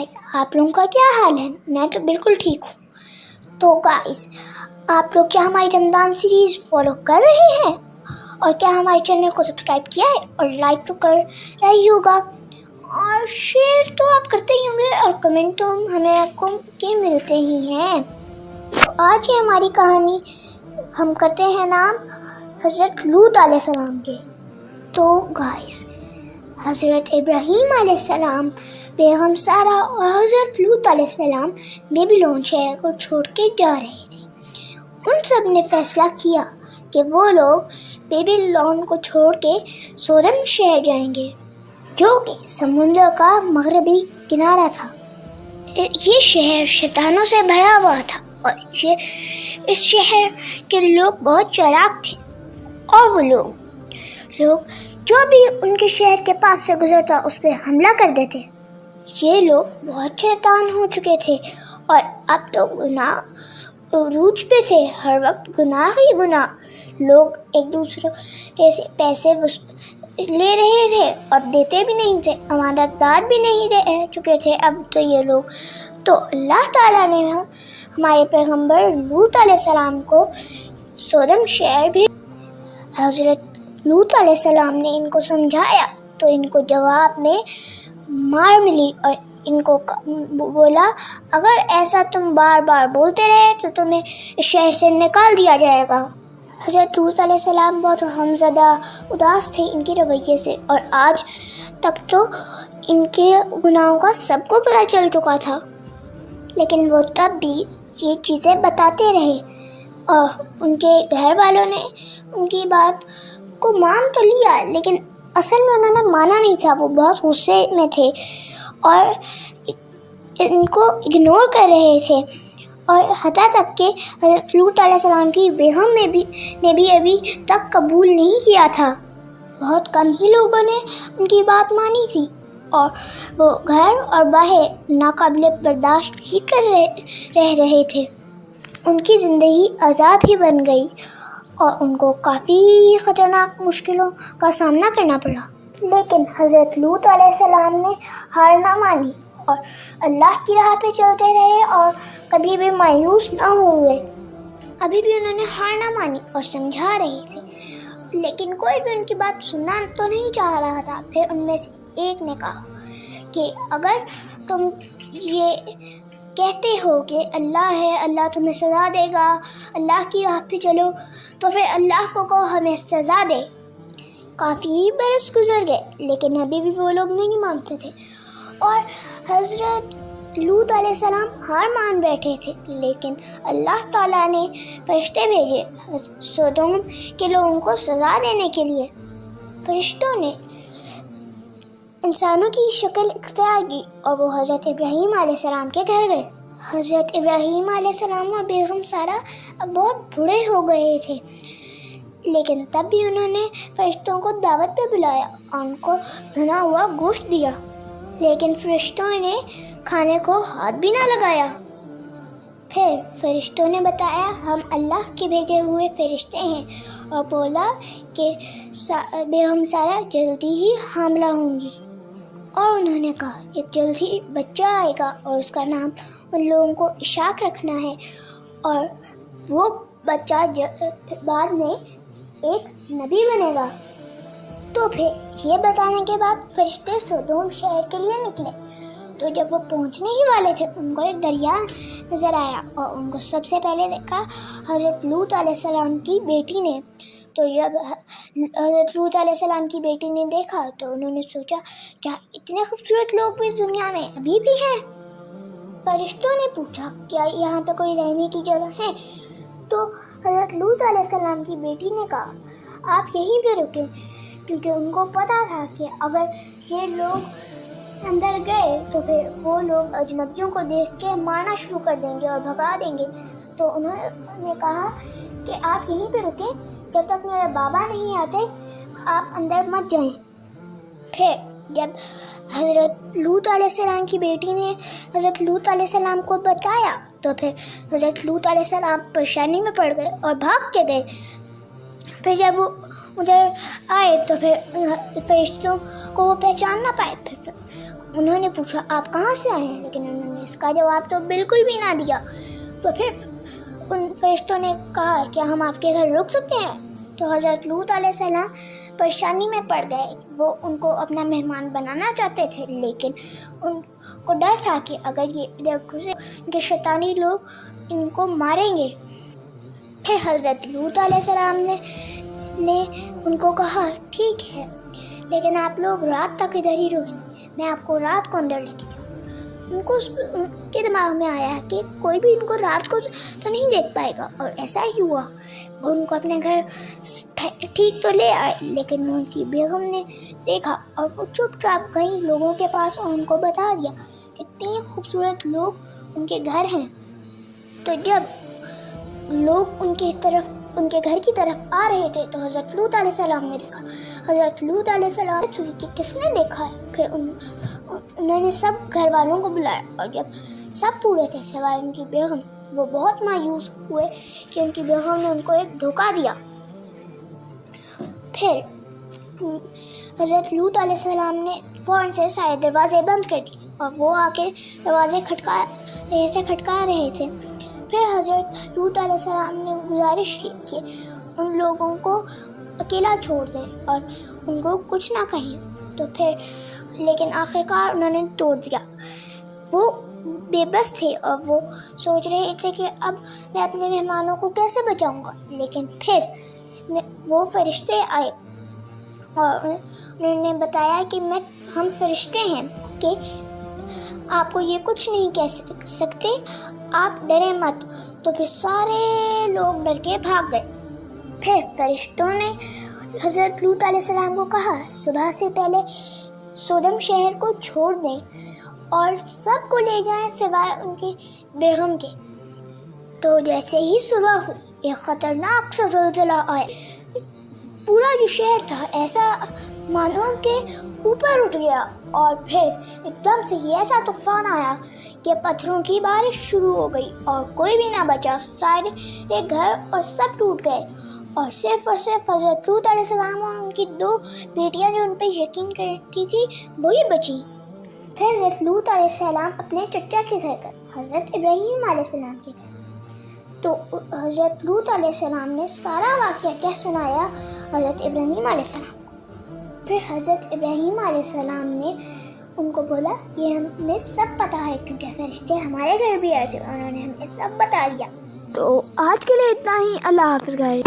Guys, आप लोगों का क्या हाल है? मैं तो बिल्कुल ठीक हूँ। तो गाइस, आप लोग क्या हमारी रमज़ान सीरीज़ फॉलो कर रहे हैं? और क्या हमारे चैनल को सब्सक्राइब किया है? और लाइक तो कर रही होगा, और शेयर तो आप करते ही होंगे, और कमेंट तो हमें आपको के मिलते ही हैं। तो आज की हमारी कहानी हम करते हैं नाम हज़रत लूत अलैहिस्सलाम के। तो गाइस, हज़रत इब्राहीम अलैहिस्सलाम, बेगम सारा और हज़रत लूत अलैहिस्सलाम बेबीलोन शहर को छोड़ के जा रहे थे। उन सब ने फैसला किया कि वो लोग बेबीलोन को छोड़ के सोदम शहर जाएंगे, जो कि समुद्र का मगरबी किनारा था। ये शहर शैतानों से भरा हुआ था, और इस शहर के लोग बहुत चालाक थे, और वो लोग जो भी उनके शहर के पास से गुजरता उस पर हमला कर देते। ये लोग बहुत शैतान हो चुके थे, और अब तो गुनाह उरूज पे थे, हर वक्त गुनाह ही गुनाह। लोग एक दूसरे से पैसे ले रहे थे और देते भी नहीं थे, अमानतदार भी नहीं रह चुके थे अब तो ये लोग। तो अल्लाह ताला ने हमारे पैगंबर लूत अलैहिस्सलाम को सोदम शहर भी हज़रत लूत अलैहिस्सलाम ने इनको समझाया, तो इनको जवाब में मार मिली, और इनको बोला, अगर ऐसा तुम बार बार बोलते रहे तो तुम्हें इस शहर से निकाल दिया जाएगा। हज़रत लूत अलैहिस्सलाम बहुत गमज़दा उदास थे इनके रवैये से, और आज तक तो इनके गुनाहों का सबको पता चल चुका था, लेकिन वो तब भी ये चीज़ें बताते रहे, और उनके घर वालों ने उनकी बात को मान तो लिया, लेकिन असल में उन्होंने माना नहीं था। वो बहुत गुस्से में थे और इनको इग्नोर कर रहे थे, और हत्ता तक के हज़रत लूत अलैहिस्सलाम की बेगम ने भी अभी तक कबूल नहीं किया था। बहुत कम ही लोगों ने उनकी बात मानी थी, और वो घर और बाहर नाकाबिले बर्दाश्त ही रह रहे थे। उनकी ज़िंदगी अज़ाब ही बन गई, और उनको काफ़ी ख़तरनाक मुश्किलों का सामना करना पड़ा। लेकिन हज़रत लूत अलैहिस्सलाम ने हार ना मानी, और अल्लाह की राह पे चलते रहे, और कभी भी मायूस ना हुए। अभी भी उन्होंने हार ना मानी और समझा रहे थे, लेकिन कोई भी उनकी बात सुनना तो नहीं चाह रहा था। फिर उनमें से एक ने कहा कि अगर तुम ये कहते हो कि अल्लाह है, अल्लाह तुम्हें सज़ा देगा, अल्लाह की राह पे चलो, तो फिर अल्लाह को कहो हमें सज़ा दे। काफ़ी बरस गुजर गए, लेकिन अभी भी वो लोग नहीं मानते थे, और हज़रत लूत अलैहिस्सलाम हार मान बैठे थे। लेकिन अल्लाह ताला ने फरिश्ते भेजे सोदोम के लोगों को सज़ा देने के लिए। फरिश्तों ने इंसानों की शक्ल इख्तियार की, और वो हज़रत इब्राहीम अलैहिस्सलाम के घर गए। हज़रत इब्राहीम अलैहिस्सलाम और बेगम सारा अब बहुत बूढ़े हो गए थे, लेकिन तब भी उन्होंने फरिश्तों को दावत पे बुलाया और उनको भुना हुआ गोश्त दिया। लेकिन फरिश्तों ने खाने को हाथ भी ना लगाया। फिर फरिश्तों ने बताया, हम अल्लाह के भेजे हुए फरिश्ते हैं, और बोला कि बेगम सारा जल्दी ही हामिला होंगी। और उन्होंने कहा एक जल्दी बच्चा आएगा, और उसका नाम उन लोगों को इशाक रखना है, और वो बच्चा बाद में एक नबी बनेगा। तो फिर ये बताने के बाद फरिश्ते सोदोम शहर के लिए निकले। तो जब वो पहुंचने ही वाले थे, उनको एक दरिया नज़र आया, और उनको सबसे पहले देखा हज़रत लूत अलैहिस्सलाम की बेटी ने। तो जब हज़रत लूत अलैहिस्सलाम की बेटी ने देखा, तो उन्होंने सोचा, क्या इतने खूबसूरत लोग भी इस दुनिया में अभी भी हैं? फरिश्तों ने पूछा, क्या यहाँ पे कोई रहने की जगह है? तो हज़रत लूत अलैहिस्सलाम की बेटी ने कहा, आप यहीं पे रुके, क्योंकि उनको पता था कि अगर ये लोग अंदर गए तो फिर वो लोग अजनबियों को देख के मारना शुरू कर देंगे और भगा देंगे। तो उन्होंने कहा कि आप यहीं पे रुके, जब तक मेरे बाबा नहीं आते आप अंदर मत जाएं। फिर जब हज़रत लूत अलैहिस्सलाम की बेटी ने हज़रत लूत अलैहिस्सलाम को बताया, तो फिर हज़रत लूत अलैहिस्सलाम परेशानी में पड़ गए और भाग के गए। پھر جب وہ ادھر آئے تو پھر فرشتوں کو وہ پہچان نہ پائے. پھر انہوں نے پوچھا آپ کہاں سے آئے ہیں، لیکن انہوں نے اس کا جواب تو بالکل بھی نہ دیا. تو پھر ان فرشتوں نے کہا کیا ہم آپ کے گھر رک سکتے ہیں؟ تو حضرت لوط علیہ السلام پریشانی میں پڑ گئے. وہ ان کو اپنا مہمان بنانا چاہتے تھے، لیکن ان کو ڈر تھا کہ اگر یہ ادھر گھسے ان کے شیطانی لوگ ان کو ماریں گے. پھر حضرت لوط علیہ السلام نے ان کو کہا ٹھیک ہے، لیکن آپ لوگ رات تک ادھر ہی رکیں، میں آپ کو رات کو اندر لے کے جاؤں. ان کے دماغ میں آیا کہ کوئی بھی ان کو رات کو تو نہیں دیکھ پائے گا، اور ایسا ہی ہوا. وہ ان کو اپنے گھر ٹھیک تو لے آئے، لیکن ان کی بیگم نے دیکھا اور وہ چپ چاپ گئی لوگوں کے پاس اور ان کو بتا دیا کہ 3 خوبصورت لوگ ان کے گھر ہیں. تو جب لوگ ان کے گھر کی طرف آ رہے تھے تو حضرت لوط علیہ السلام نے دیکھا. حضرت لوط علیہ السلام نے کہ کس نے دیکھا ہے. پھر انہوں نے سب گھر والوں کو بلایا، اور جب سب پورے تھے سوائے ان کی بیگم، وہ بہت مایوس ہوئے کہ ان کی بیگم نے ان کو ایک دھوکہ دیا. پھر حضرت لوط علیہ السلام نے فوراً سے سارے دروازے بند کر دیے اور وہ آ کے دروازے کھٹکا رہے تھے. پھر حضرت لوط علیہ السلام نے گزارش کی کہ ان لوگوں کو اکیلا چھوڑ دیں اور ان کو کچھ نہ کہیں. تو پھر لیکن آخرکار انہوں نے توڑ دیا. وہ بے بس تھے اور وہ سوچ رہے تھے کہ اب میں اپنے مہمانوں کو کیسے بچاؤں گا. لیکن پھر وہ فرشتے آئے اور انہوں نے بتایا کہ ہم فرشتے ہیں کہ آپ کو یہ کچھ نہیں کہہ سکتے، آپ ڈریں مت. تو پھر سارے لوگ ڈر کے بھاگ گئے. پھر فرشتوں نے حضرت لوط علیہ السلام کو کہا صبح سے پہلے سودم شہر کو چھوڑ دیں اور سب کو لے جائیں سوائے ان کی بیگم کے. تو جیسے ہی صبح ہوئی ایک خطرناک سا زلزلہ آیا. پورا جو شہر تھا ایسا مانو کہ اوپر اٹھ گیا، اور پھر ایک دم سے یہ ایسا طوفان آیا کہ پتھروں کی بارش شروع ہو گئی اور کوئی بھی نہ بچا. سارے گھر اور سب ٹوٹ گئے اور صرف حضرت لوط علیہ السلام اور ان کی 2 بیٹیاں جو ان پہ یقین کرتی تھی وہی بچی. پھر حضرت لوط علیہ السلام اپنے چچا کے گھر گئے، حضرت ابراہیم علیہ السلام کے گھر. تو حضرت لوط علیہ السلام نے سارا واقعہ کہہ سنایا حضرت ابراہیم علیہ السلام کو. پھر حضرت ابراہیم علیہ السلام نے ان کو بولا یہ ہمیں سب پتہ ہے کیونکہ فرشتے ہمارے گھر بھی آئے تھے، انہوں نے ہمیں سب بتا دیا. تو آج کے لیے اتنا ہی. اللہ حافظ گائز.